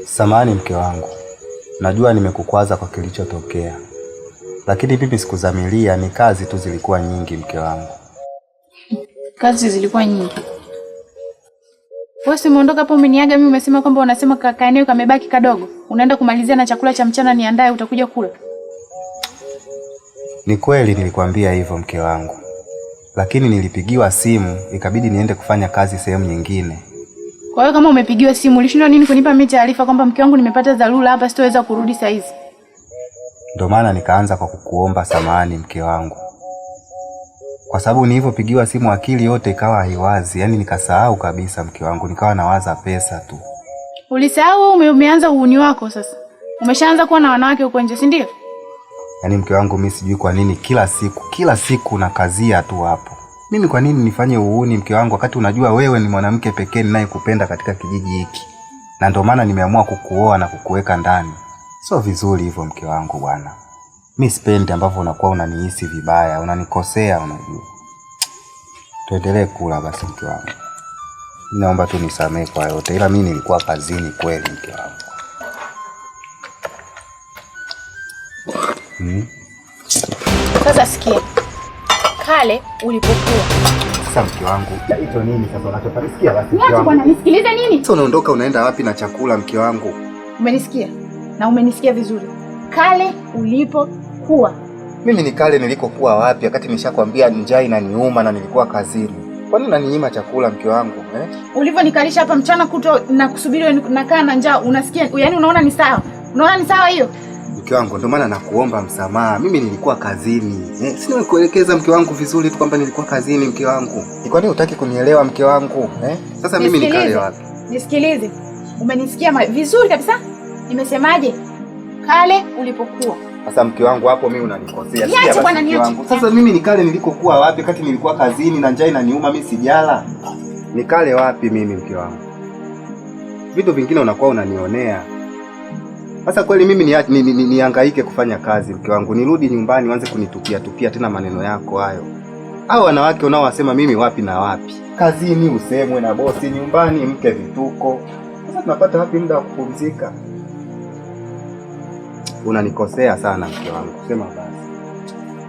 Samahani mke wangu, najua nimekukwaza kwa kilichotokea, lakini mimi sikudhamiria, ni kazi tu zilikuwa nyingi mke wangu. Kazi zilikuwa nyingi? Wewe si umeondoka hapo umeniaga mimi, umesema kwamba unasema kaka eneo kamebaki kadogo. Unaenda kumalizia na chakula cha mchana niandae utakuja kula. Ni kweli nilikwambia hivyo mke wangu, lakini nilipigiwa simu ikabidi niende kufanya kazi sehemu nyingine. Kwa hiyo kama umepigiwa simu, ulishindwa nini kunipa mimi taarifa kwamba mke wangu nimepata dharura hapa sitoweza kurudi saa hizi? Ndio maana nikaanza kwa kukuomba samahani mke wangu. Kwa sababu nilipopigiwa simu akili yote ikawa haiwazi, yani nikasahau kabisa mke wangu, nikawa nawaza pesa tu. Ulisahau? Umeanza uhuni wako sasa. Umeshaanza kuwa na wanawake huko nje, si ndio? Yaani mke wangu mimi sijui kwa nini kila siku nakazia tu hapo. Mimi kwa nini nifanye uhuni mke wangu wakati unajua wewe ni mwanamke pekee ninayekupenda katika kijiji hiki. Na ndio maana nimeamua kukuoa na kukuweka ndani. Sio vizuri hivyo mke wangu bwana. Mimi sipendi ambavyo unakuwa unanihisi vibaya, unanikosea unajua. Tuendelee kula basi mke wangu. Naomba tu nisamehe kwa yote, ila mimi nilikuwa kazini kweli mke wangu. Sasa sikia. Kale ulipokuwa. Sasa mke wangu, hicho nini sasa unachoparisikia basi mke wangu? Niache bwana, nisikilize nini? Sasa unaondoka unaenda wapi na chakula mke wangu? Umenisikia? Na umenisikia vizuri. Kale ulipokuwa. Mimi ni kale nilikokuwa wapi wakati nishakwambia njaa inaniuma na nilikuwa kazini. Kwa nini unaninyima chakula mke wangu Ulivyonikalisha hapa mchana kuto na kusubiri nakaa na njaa, unasikia? Yaani unaona ni sawa? Unaona ni sawa hiyo? Mke wangu ndio maana nakuomba msamaha. Mimi nilikuwa kazini. Sina kuelekeza mke wangu vizuri tu kwamba nilikuwa kazini mke wangu. Ni kwa nini hutaki kunielewa mke wangu? Sasa mimi ni kale wapi? Nisikilize. Umenisikia vizuri kabisa? Nimesemaje? Kale ulipokuwa. Sasa mke wangu hapo mimi unanikosea. Sikia bwana mke wangu. Sasa mimi ni kale nilikokuwa wapi wakati nilikuwa kazini na njaa inaniuma mimi sijala? Ni kale wapi mimi mke wangu? Vitu vingine unakuwa unanionea. Sasa kweli mimi nihangaike kufanya kazi mke wangu, nirudi nyumbani uanze kunitupia tena maneno yako hayo. Hao wanawake unaowasema mimi wapi na wapi? Kazini usemwe na bosi, nyumbani mke vituko. Sasa tunapata wapi muda wa kupumzika? Unanikosea sana mke wangu, sema basi.